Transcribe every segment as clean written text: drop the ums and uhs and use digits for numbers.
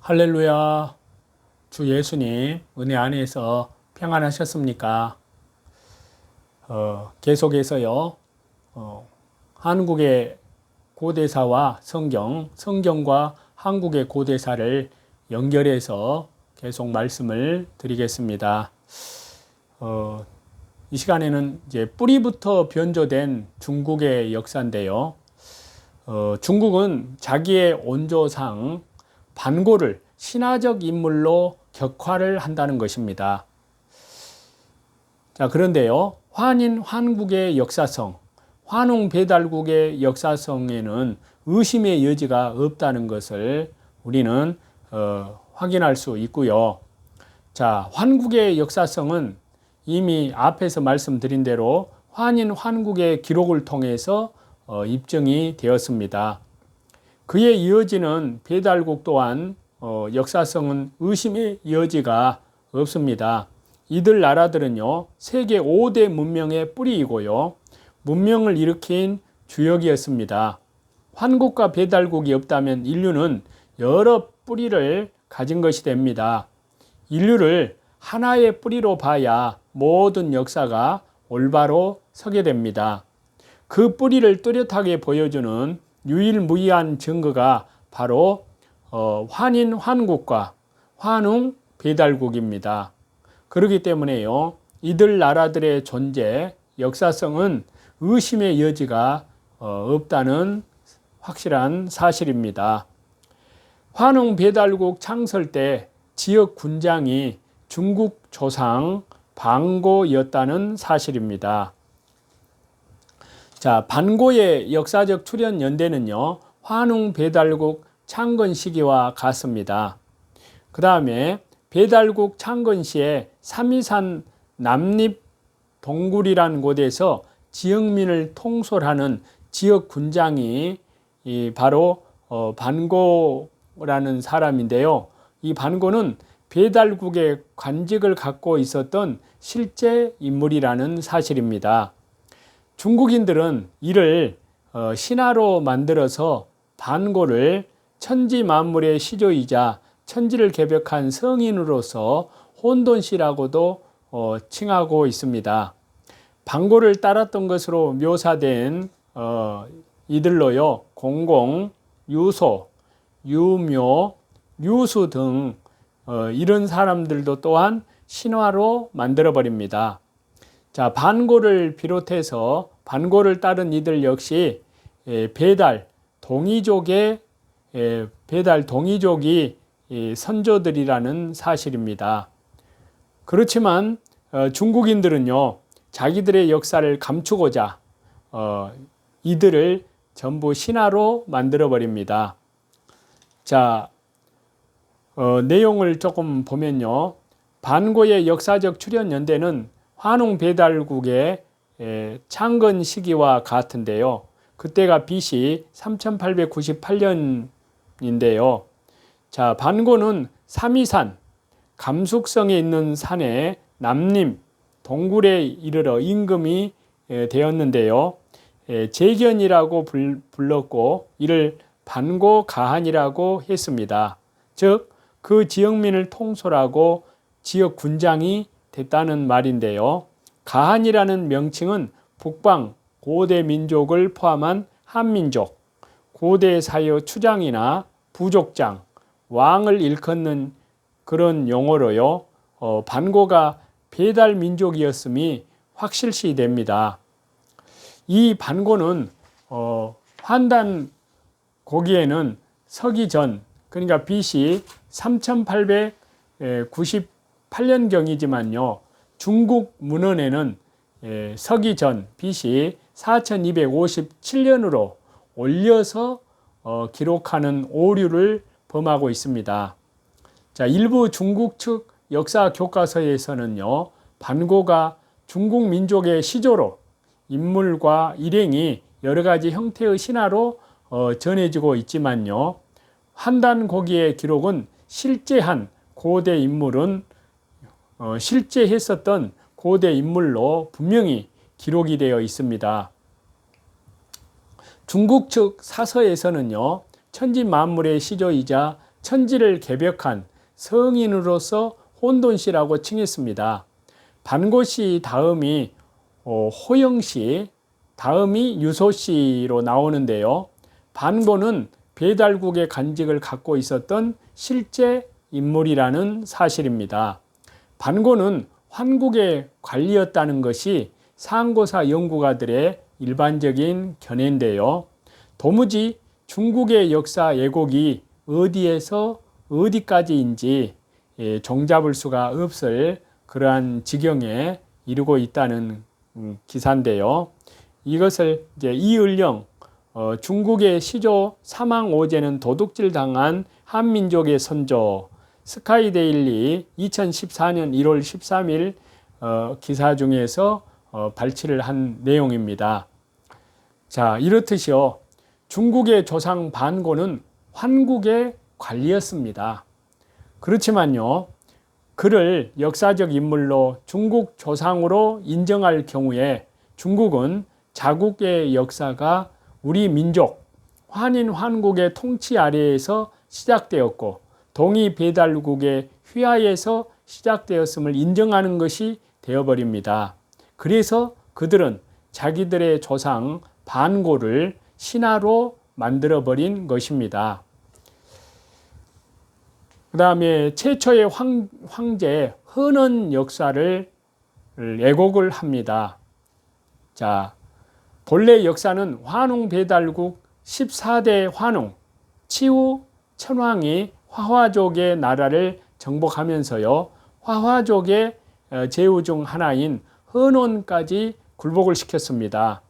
할렐루야. 주 예수님 은혜 안에서 평안하셨습니까? 계속해서요. 한국의 고대사와 성경과 한국의 고대사를 연결해서 계속 말씀을 드리겠습니다. 이 시간에는 이제 뿌리부터 변조된 중국의 역사인데요. 중국은 자기의 온조상 반고를 신화적 인물로 격화를 한다는 것입니다. 자, 그런데요, 환인환국의 역사성, 환웅배달국의 역사성에는 의심의 여지가 없다는 것을 우리는 확인할 수 있고요. 자, 환국의 역사성은 이미 앞에서 말씀드린 대로 환인환국의 기록을 통해서 입증이 되었습니다. 그에 이어지는 배달국 또한 역사성은 의심의 여지가 없습니다. 이들 나라들은요, 세계 5대 문명의 뿌리이고요, 문명을 일으킨 주역이었습니다. 환국과 배달국이 없다면 인류는 여러 뿌리를 가진 것이 됩니다. 인류를 하나의 뿌리로 봐야 모든 역사가 올바로 서게 됩니다. 그 뿌리를 뚜렷하게 보여주는 유일무이한 증거가 바로 환인환국과 환웅배달국입니다. 그렇기 때문에요, 이들 나라들의 존재, 역사성은 의심의 여지가 없다는 확실한 사실입니다. 환웅배달국 창설 때 지역 군장이 중국 조상 반고였다는 사실입니다. 자, 반고의 역사적 출현 연대는요, 환웅배달국 창건 시기와 같습니다. 그 다음에 배달국 창건 시에 삼이산 남립 동굴이라는 곳에서 지역민을 통솔하는 지역 군장이 바로 반고라는 사람인데요. 이 반고는 배달국의 관직을 갖고 있었던 실제 인물이라는 사실입니다. 중국인들은 이를 신화로 만들어서 반고를 천지 만물의 시조이자 천지를 개벽한 성인으로서 혼돈씨라고도 칭하고 있습니다. 반고를 따랐던 것으로 묘사된 이들로요, 공공, 유소, 유묘, 유수 등 이런 사람들도 또한 신화로 만들어버립니다. 자, 반고를 비롯해서 반고를 따른 이들 역시 배달 동이족이 선조들이라는 사실입니다. 그렇지만 중국인들은요, 자기들의 역사를 감추고자 이들을 전부 신화로 만들어 버립니다. 자, 내용을 조금 보면요, 반고의 역사적 출현 연대는 환웅배달국의 창건 시기와 같은데요. 그때가 BC 3898년인데요. 자, 반고는 삼이산, 감숙성에 있는 산의 남림, 동굴에 이르러 임금이 되었는데요. 제견이라고 불렀고 이를 반고가한이라고 했습니다. 즉, 그 지역민을 통솔하고 지역 군장이 됐다는 말인데요. 가한이라는 명칭은 북방 고대 민족을 포함한 한민족, 고대 사여 추장이나 부족장, 왕을 일컫는 그런 용어로요, 반고가 배달 민족이었음이 확실시 됩니다. 이 반고는 환단 고기에는 서기 전, 그러니까 BC 3898년경이지만요, 중국 문헌에는 서기 전 BC 4257년으로 올려서 기록하는 오류를 범하고 있습니다. 자, 일부 중국 측 역사 교과서에서는요, 반고가 중국 민족의 시조로 인물과 일행이 여러 가지 형태의 신화로 전해지고 있지만요, 환단 고기의 기록은 실제한 고대 인물은 실제 했었던 고대 인물로 분명히 기록이 되어 있습니다. 중국 측 사서에서는요, 천지 만물의 시조이자 천지를 개벽한 성인으로서 혼돈시라고 칭했습니다. 반고시 다음이 호영시, 다음이 유소시로 나오는데요. 반고는 배달국의 간직을 갖고 있었던 실제 인물이라는 사실입니다. 반고는 환국의 관리였다는 것이 상고사 연구가들의 일반적인 견해인데요. 도무지 중국의 역사 왜곡이 어디에서 어디까지인지 종잡을 수가 없을 그러한 지경에 이르고 있다는 기사인데요. 이것을 이제 이을령 중국의 시조 사망오제는 도둑질 당한 한민족의 선조 스카이데일리 2014년 1월 13일 기사 중에서 발췌를 한 내용입니다. 자, 이렇듯이요. 중국의 조상 반고는 환국의 관리였습니다. 그렇지만요, 그를 역사적 인물로 중국 조상으로 인정할 경우에 중국은 자국의 역사가 우리 민족 환인 환국의 통치 아래에서 시작되었고 동이 배달국의 휘하에서 시작되었음을 인정하는 것이 되어버립니다. 그래서 그들은 자기들의 조상 반고를 신하로 만들어버린 것입니다. 그 다음에 최초의 황제 헌원 역사를 왜곡을 합니다. 자, 본래 역사는 환웅 배달국 14대 환웅 치우 천황이 화화족의 나라를 정복하면서요, 화화족의 제후 중 하나인 헌원까지 굴복을 시켰습니다.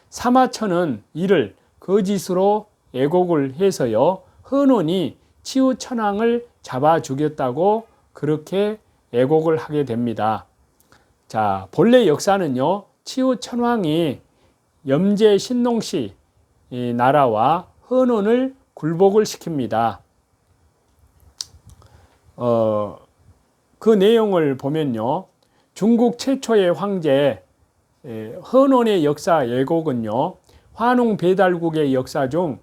사마천은 이를 거짓으로 왜곡을 해서요, 헌원이 치우 천황을 잡아 죽였다고 그렇게 왜곡을 하게 됩니다. 자, 본래 역사는요, 치우 천황이 염제 신농시 나라와 헌원을 굴복을 시킵니다. 그 내용을 보면요, 중국 최초의 황제 헌원의 역사 왜곡은요, 환웅 배달국의 역사 중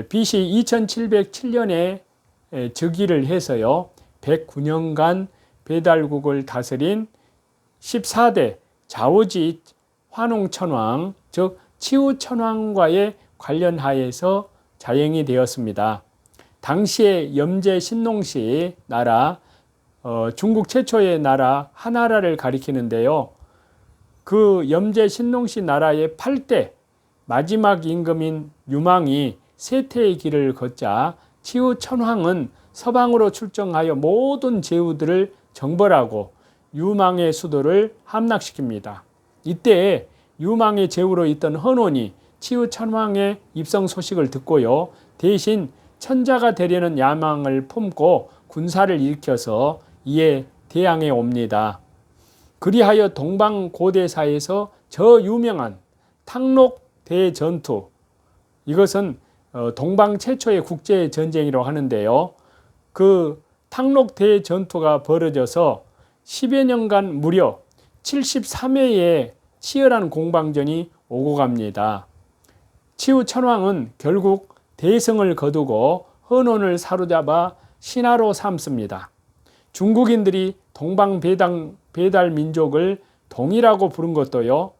BC 2707년에 즉위를 해서요, 109년간 배달국을 다스린 14대 좌우지 환웅천황, 즉 치우천황과의 관련하에서 자행이 되었습니다. 당시의 염제 신농시 나라, 중국 최초의 나라 하나라를 가리키는데요. 그 염제 신농시 나라의 8대 마지막 임금인 유망이 세태의 길을 걷자 치우천황은 서방으로 출정하여 모든 제후들을 정벌하고 유망의 수도를 함락시킵니다. 이때 유망의 제후로 있던 헌원이 치우천황의 입성 소식을 듣고요, 대신 천자가 되려는 야망을 품고 군사를 일으켜서 이에 대항해 옵니다. 그리하여 동방 고대사에서 저 유명한 탕록 대전투, 이것은 동방 최초의 국제 전쟁이라고 하는데요. 그 탕록 대전투가 벌어져서 10여 년간 무려 73회의 치열한 공방전이 오고 갑니다. 치우천황은 결국 대성을 거두고 헌원을 사로잡아 신하로 삼습니다. 중국인들이 동방 배달 민족을 동이라고 부른 것도요,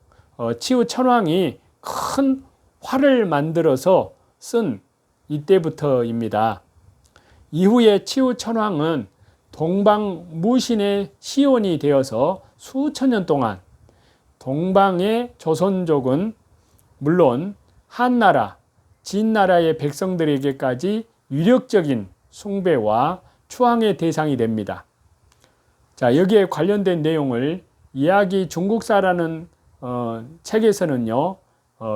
치우천황이 큰 활을 만들어서 쓴 이때부터입니다. 이후에 치우천황은 동방 무신의 시온이 되어서 수천 년 동안 동방의 조선족은 물론 한나라, 진나라의 백성들에게까지 유력적인 숭배와 추앙의 대상이 됩니다. 자, 여기에 관련된 내용을 이야기 중국사라는 책에서는요,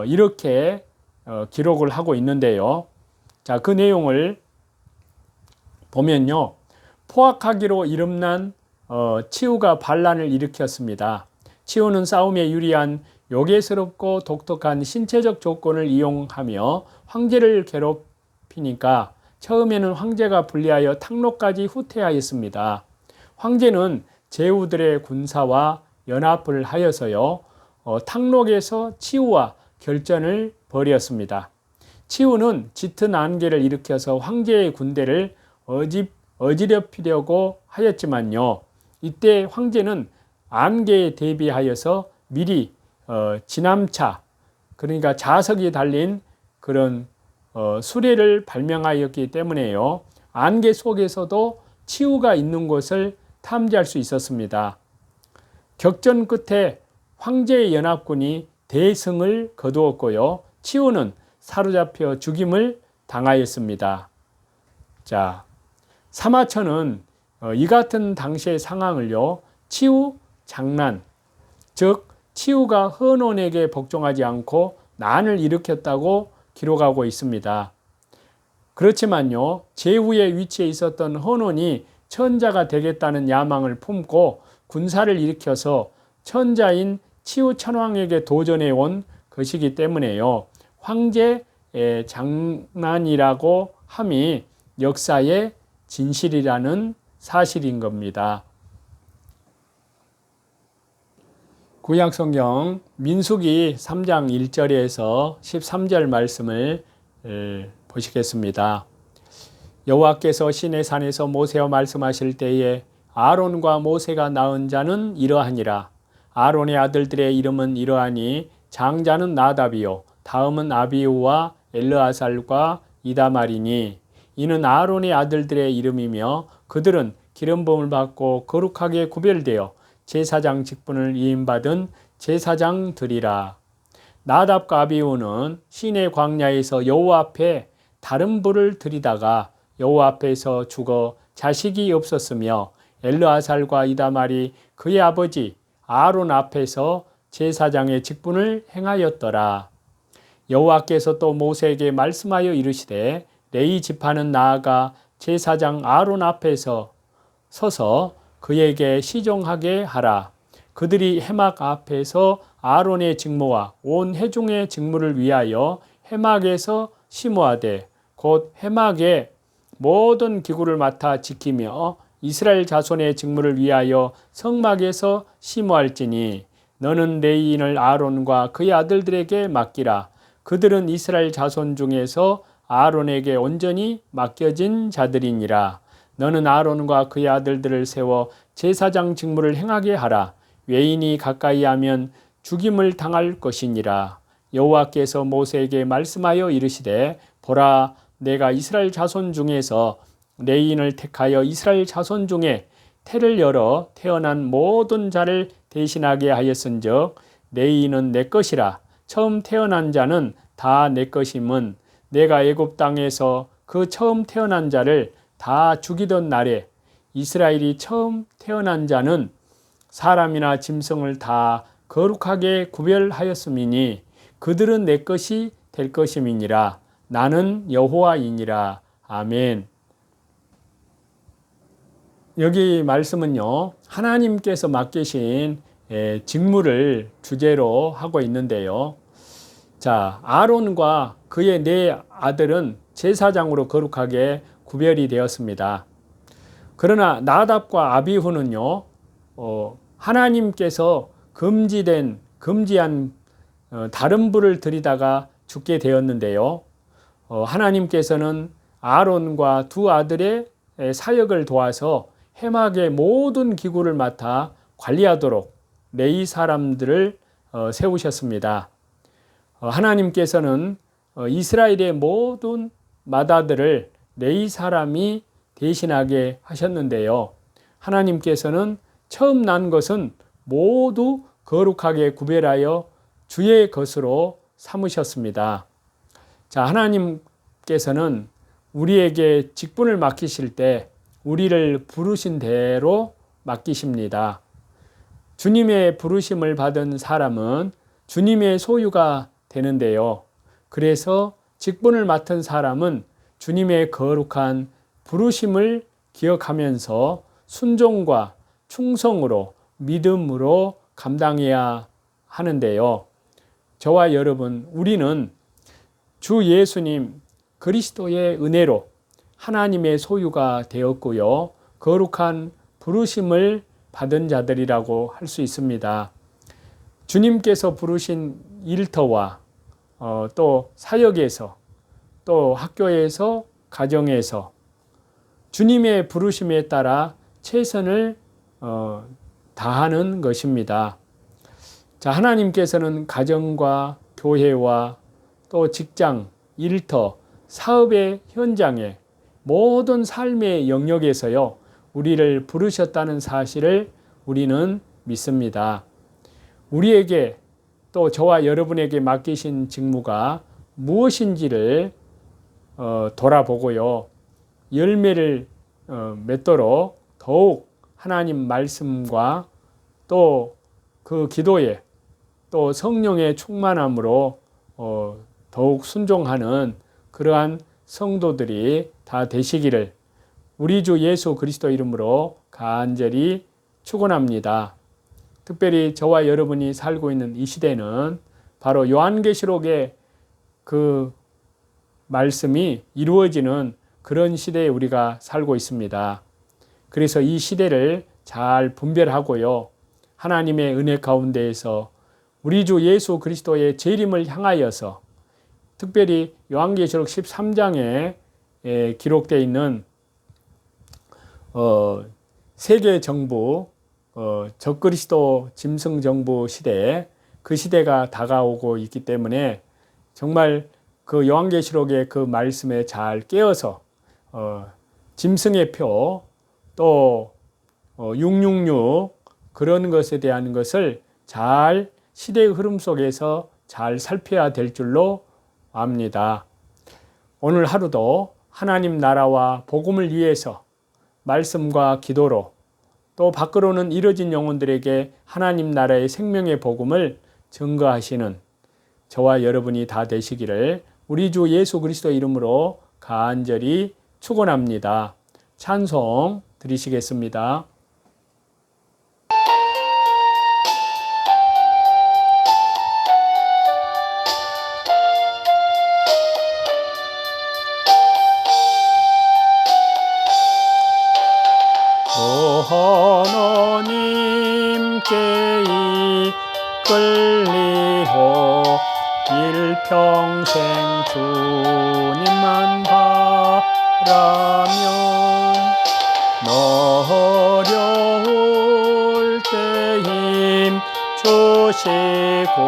이렇게 기록을 하고 있는데요. 자, 그 내용을 보면요, 포악하기로 이름난 치우가 반란을 일으켰습니다. 치우는 싸움에 유리한 요괴스럽고 독특한 신체적 조건을 이용하며 황제를 괴롭히니까 처음에는 황제가 불리하여 탕록까지 후퇴하였습니다. 황제는 제후들의 군사와 연합을 하여서요, 탕록에서 치우와 결전을 벌였습니다. 치우는 짙은 안개를 일으켜서 황제의 군대를 어지럽히려고 하였지만요. 이때 황제는 안개에 대비하여서 미리 지남차, 그러니까 자석이 달린 그런 수레를 발명하였기 때문에요. 안개 속에서도 치우가 있는 곳을 탐지할 수 있었습니다. 격전 끝에 황제의 연합군이 대승을 거두었고요. 치우는 사로잡혀 죽임을 당하였습니다. 자, 사마천은 이 같은 당시의 상황을요, 치우 장난, 즉 치우가 헌원에게 복종하지 않고 난을 일으켰다고 기록하고 있습니다. 그렇지만요, 제후의 위치에 있었던 헌원이 천자가 되겠다는 야망을 품고 군사를 일으켜서 천자인 치우 천왕에게 도전해 온 것이기 때문에요, 황제의 장난이라고 함이 역사의 진실이라는 사실인 겁니다. 구약성경 민수기 3장 1절에서 13절 말씀을 보시겠습니다. 여호와께서 시내 산에서 모세와 말씀하실 때에 아론과 모세가 낳은 자는 이러하니라. 아론의 아들들의 이름은 이러하니 장자는 나답이요 다음은 아비후와 엘르아살과 이다말이니 이는 아론의 아들들의 이름이며 그들은 기름 부음을 받고 거룩하게 구별되어 제사장 직분을 위임받은 제사장들이라. 나답과 아비후는 시내 광야에서 여호와 앞에 다른 불을 들이다가 여호와 앞에서 죽어 자식이 없었으며 엘르아살과 이다말이 그의 아버지 아론 앞에서 제사장의 직분을 행하였더라. 여호와께서 또 모세에게 말씀하여 이르시되 레위 지파는 나아가 제사장 아론 앞에서 서서 그에게 시종하게 하라. 그들이 해막 앞에서 아론의 직무와 온 회중의 직무를 위하여 해막에서 심호하되 곧 해막의 모든 기구를 맡아 지키며 이스라엘 자손의 직무를 위하여 성막에서 심호할지니 너는 레위인을 아론과 그의 아들들에게 맡기라. 그들은 이스라엘 자손 중에서 아론에게 온전히 맡겨진 자들이니라. 너는 아론과 그의 아들들을 세워 제사장 직무를 행하게 하라. 외인이 가까이 하면 죽임을 당할 것이니라. 여호와께서 모세에게 말씀하여 이르시되 보라 내가 이스라엘 자손 중에서 레위인을 택하여 이스라엘 자손 중에 태를 열어 태어난 모든 자를 대신하게 하였은즉 레위인은 내 것이라. 처음 태어난 자는 다 내 것임은 내가 애굽 땅에서 그 처음 태어난 자를 다 죽이던 날에 이스라엘이 처음 태어난 자는 사람이나 짐승을 다 거룩하게 구별하였음이니 그들은 내 것이 될 것임이니라. 나는 여호와이니라. 아멘. 여기 말씀은요, 하나님께서 맡기신 직무를 주제로 하고 있는데요. 자, 아론과 그의 네 아들은 제사장으로 거룩하게 구별이 되었습니다. 그러나 나답과 아비후는요, 하나님께서 금지한 다른 불을 들이다가 죽게 되었는데요. 하나님께서는 아론과 두 아들의 사역을 도와서 해막의 모든 기구를 맡아 관리하도록 레위 사람들을 세우셨습니다. 하나님께서는 이스라엘의 모든 맏아들을 레위 사람이 대신하게 하셨는데요. 하나님께서는 처음 난 것은 모두 거룩하게 구별하여 주의 것으로 삼으셨습니다. 자, 하나님께서는 우리에게 직분을 맡기실 때 우리를 부르신 대로 맡기십니다. 주님의 부르심을 받은 사람은 주님의 소유가 되는데요. 그래서 직분을 맡은 사람은 주님의 거룩한 부르심을 기억하면서 순종과 충성으로 믿음으로 감당해야 하는데요. 저와 여러분, 우리는 주 예수님 그리스도의 은혜로 하나님의 소유가 되었고요. 거룩한 부르심을 받은 자들이라고 할 수 있습니다. 주님께서 부르신 일터와 또 사역에서 또 학교에서 가정에서 주님의 부르심에 따라 최선을 다하는 것입니다. 자, 하나님께서는 가정과 교회와 또 직장, 일터, 사업의 현장에 모든 삶의 영역에서요, 우리를 부르셨다는 사실을 우리는 믿습니다. 우리에게 또 저와 여러분에게 맡기신 직무가 무엇인지를 돌아보고요, 열매를 맺도록 더욱 하나님 말씀과 또 그 기도에 또 성령의 충만함으로 더욱 순종하는 그러한 성도들이 다 되시기를 우리 주 예수 그리스도 이름으로 간절히 축원합니다. 특별히 저와 여러분이 살고 있는 이 시대는 바로 요한계시록의 그 말씀이 이루어지는 그런 시대에 우리가 살고 있습니다. 그래서 이 시대를 잘 분별하고요, 하나님의 은혜 가운데에서 우리 주 예수 그리스도의 재림을 향하여서 특별히 요한계시록 13장에 기록되어 있는 세계 정부, 적그리스도 짐승 정부 시대에 그 시대가 다가오고 있기 때문에 정말 그 요한계시록의 그 말씀에 잘 깨어서 짐승의 표, 또 666 그런 것에 대한 것을 잘 시대의 흐름 속에서 잘 살펴야 될 줄로 압니다. 오늘 하루도 하나님 나라와 복음을 위해서 말씀과 기도로 또 밖으로는 이뤄진 영혼들에게 하나님 나라의 생명의 복음을 증거하시는 저와 여러분이 다 되시기를 우리 주 예수 그리스도 이름으로 간절히 축원합니다. 찬송 드리시겠습니다. 하나님께 이끌리고 일평생 주님만 바라면 어려울 때 힘 주시고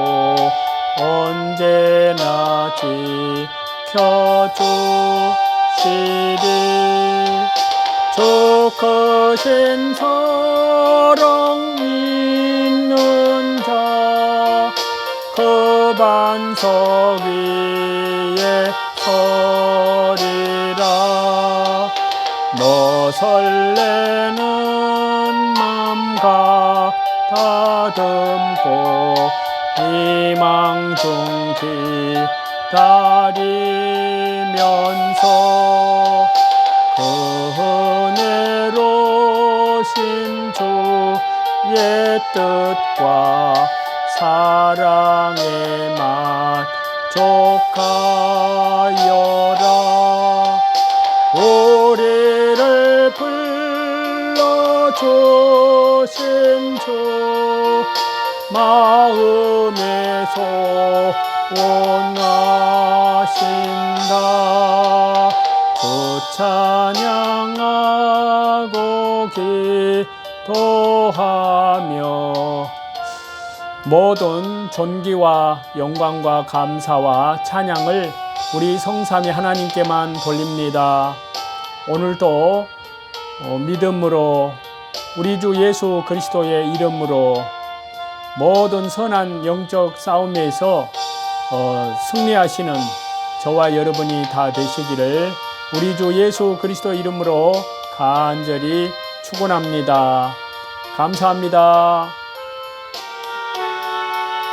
언제나 지켜주시리. 주 크신 사랑 있는 자 그 반석 위에 서리라. 너 설레는 맘 가다듬고 희망 중 기다리면서 은혜로신 주의 뜻과 사랑에 만족하여라. 우리를 불러주신 주 마음에 소원하신다. 주 찬양하고 기도하며 모든 존귀와 영광과 감사와 찬양을 우리 성삼위 하나님께만 돌립니다. 오늘도 믿음으로 우리 주 예수 그리스도의 이름으로 모든 선한 영적 싸움에서 승리하시는 저와 여러분이 다 되시기를 우리 주 예수 그리스도 이름으로 간절히 축원합니다. 감사합니다.